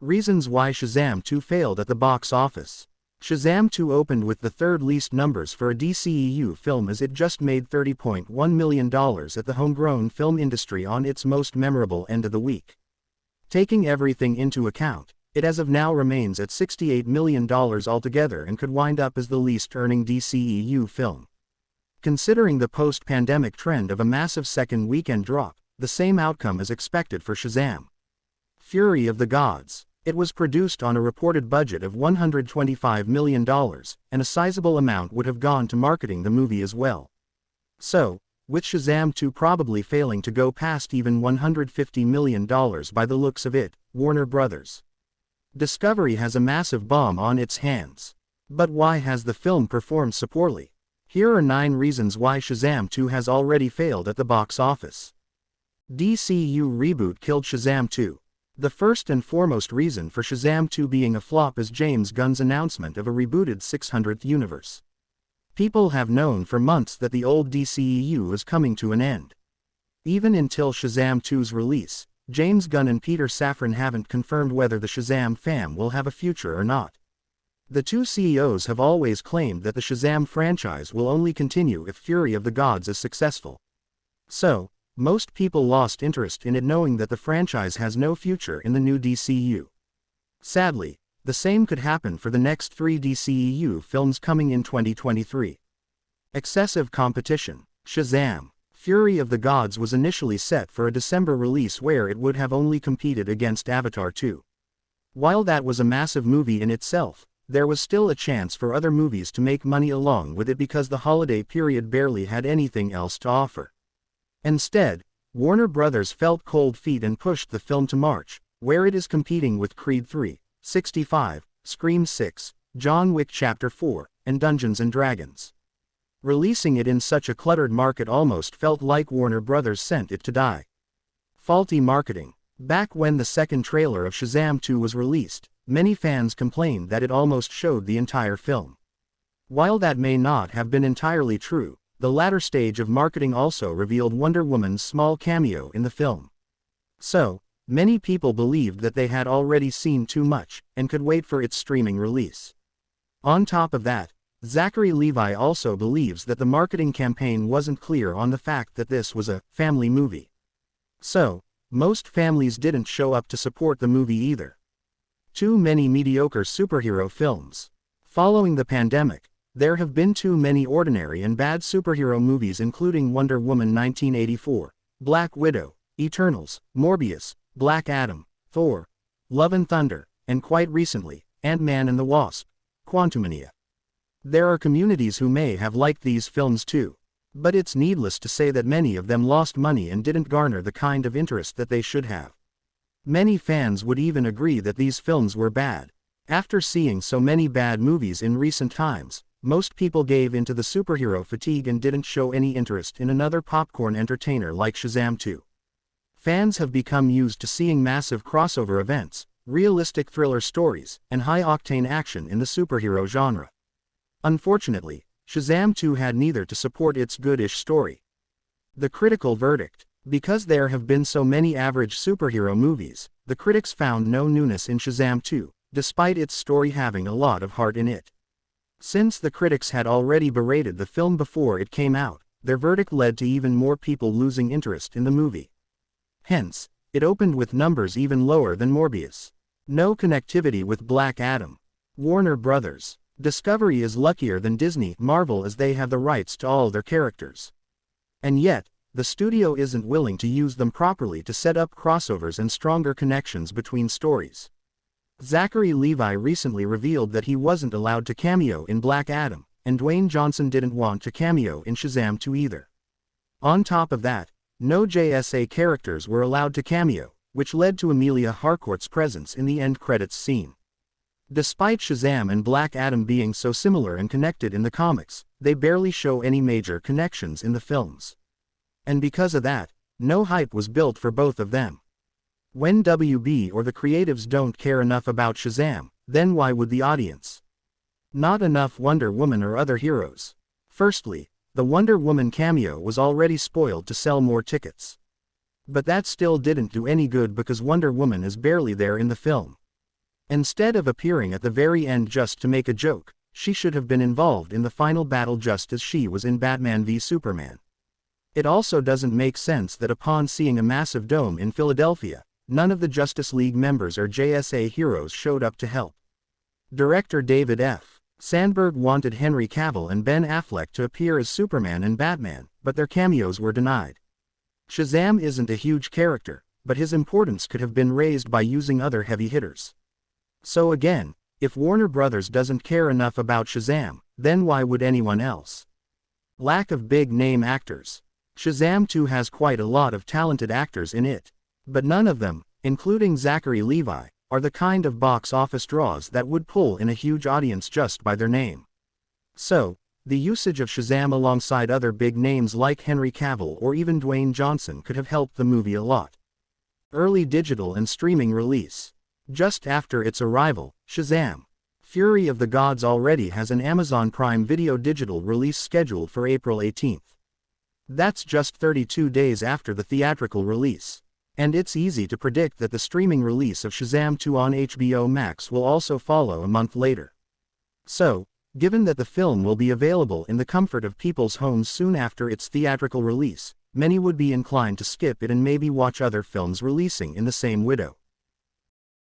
Reasons why Shazam 2 failed at the box office. Shazam 2 opened with the third least numbers for a DCEU film as it just made $30.1 million at the homegrown film industry on its most memorable end of the week. Taking everything into account, it as of now remains at $68 million altogether and could wind up as the least-earning DCEU film. Considering the post-pandemic trend of a massive second weekend drop, the same outcome is expected for Shazam. Fury of the Gods. It was produced on a reported budget of $125 million, and a sizable amount would have gone to marketing the movie as well. So, with Shazam 2 probably failing to go past even $150 million by the looks of it, Warner Bros. Discovery has a massive bomb on its hands. But why has the film performed so poorly? Here are 9 reasons why Shazam 2 has already failed at the box office. DCU reboot killed Shazam 2. The first and foremost reason for Shazam 2 being a flop is James Gunn's announcement of a rebooted 600th universe. People have known for months that the old DCEU is coming to an end. Even until Shazam 2's release, James Gunn and Peter Safran haven't confirmed whether the Shazam fam will have a future or not. The two CEOs have always claimed that the Shazam franchise will only continue if Fury of the Gods is successful. So, most people lost interest in it knowing that the franchise has no future in the new DCU. Sadly, the same could happen for the next 3 DCEU films coming in 2023. Excessive competition. Shazam! Fury of the Gods was initially set for a December release where it would have only competed against Avatar 2. While that was a massive movie in itself, there was still a chance for other movies to make money along with it because the holiday period barely had anything else to offer. Instead, Warner Bros. Felt cold feet and pushed the film to March, where it is competing with Creed 3, 65, Scream 6, John Wick Chapter 4, and Dungeons & Dragons. Releasing it in such a cluttered market almost felt like Warner Bros. Sent it to die. Faulty marketing. Back when the second trailer of Shazam 2 was released, many fans complained that it almost showed the entire film. While that may not have been entirely true, the latter stage of marketing also revealed Wonder Woman's small cameo in the film. So, many people believed that they had already seen too much, and could wait for its streaming release. On top of that, Zachary Levi also believes that the marketing campaign wasn't clear on the fact that this was a family movie. So, most families didn't show up to support the movie either. Too many mediocre superhero films. Following the pandemic, there have been too many ordinary and bad superhero movies including Wonder Woman 1984, Black Widow, Eternals, Morbius, Black Adam, Thor, Love and Thunder, and quite recently, Ant-Man and the Wasp, Quantumania. There are communities who may have liked these films too, but it's needless to say that many of them lost money and didn't garner the kind of interest that they should have. Many fans would even agree that these films were bad. After seeing so many bad movies in recent times, most people gave into the superhero fatigue and didn't show any interest in another popcorn entertainer like Shazam 2. Fans have become used to seeing massive crossover events, realistic thriller stories, and high-octane action in the superhero genre. Unfortunately, Shazam 2 had neither to support its good-ish story. The critical verdict. Because there have been so many average superhero movies, the critics found no newness in Shazam 2, despite its story having a lot of heart in it. Since the critics had already berated the film before it came out, their verdict led to even more people losing interest in the movie. Hence, it opened with numbers even lower than Morbius. No connectivity with Black Adam. Warner Bros. Discovery is luckier than Disney, Marvel, as they have the rights to all their characters. And yet, the studio isn't willing to use them properly to set up crossovers and stronger connections between stories. Zachary Levi recently revealed that he wasn't allowed to cameo in Black Adam, and Dwayne Johnson didn't want to cameo in Shazam 2 either. On top of that, no JSA characters were allowed to cameo, which led to Emilia Harcourt's presence in the end credits scene. Despite Shazam and Black Adam being so similar and connected in the comics, they barely show any major connections in the films. And because of that, no hype was built for both of them. When WB or the creatives don't care enough about Shazam, then why would the audience? Not enough Wonder Woman or other heroes. Firstly, the Wonder Woman cameo was already spoiled to sell more tickets. But that still didn't do any good because Wonder Woman is barely there in the film. Instead of appearing at the very end just to make a joke, she should have been involved in the final battle just as she was in Batman v Superman. It also doesn't make sense that upon seeing a massive dome in Philadelphia, none of the Justice League members or JSA heroes showed up to help. Director David F. Sandberg wanted Henry Cavill and Ben Affleck to appear as Superman and Batman, but their cameos were denied. Shazam isn't a huge character, but his importance could have been raised by using other heavy hitters. So again, if Warner Brothers doesn't care enough about Shazam, then why would anyone else? Lack of big-name actors. Shazam 2 has quite a lot of talented actors in it. But none of them, including Zachary Levi, are the kind of box office draws that would pull in a huge audience just by their name. So, the usage of Shazam alongside other big names like Henry Cavill or even Dwayne Johnson could have helped the movie a lot. Early digital and streaming release. Just after its arrival, Shazam! Fury of the Gods already has an Amazon Prime Video digital release scheduled for April 18th. That's just 32 days after the theatrical release. And it's easy to predict that the streaming release of Shazam 2 on HBO Max will also follow a month later. So, given that the film will be available in the comfort of people's homes soon after its theatrical release, many would be inclined to skip it and maybe watch other films releasing in the same window.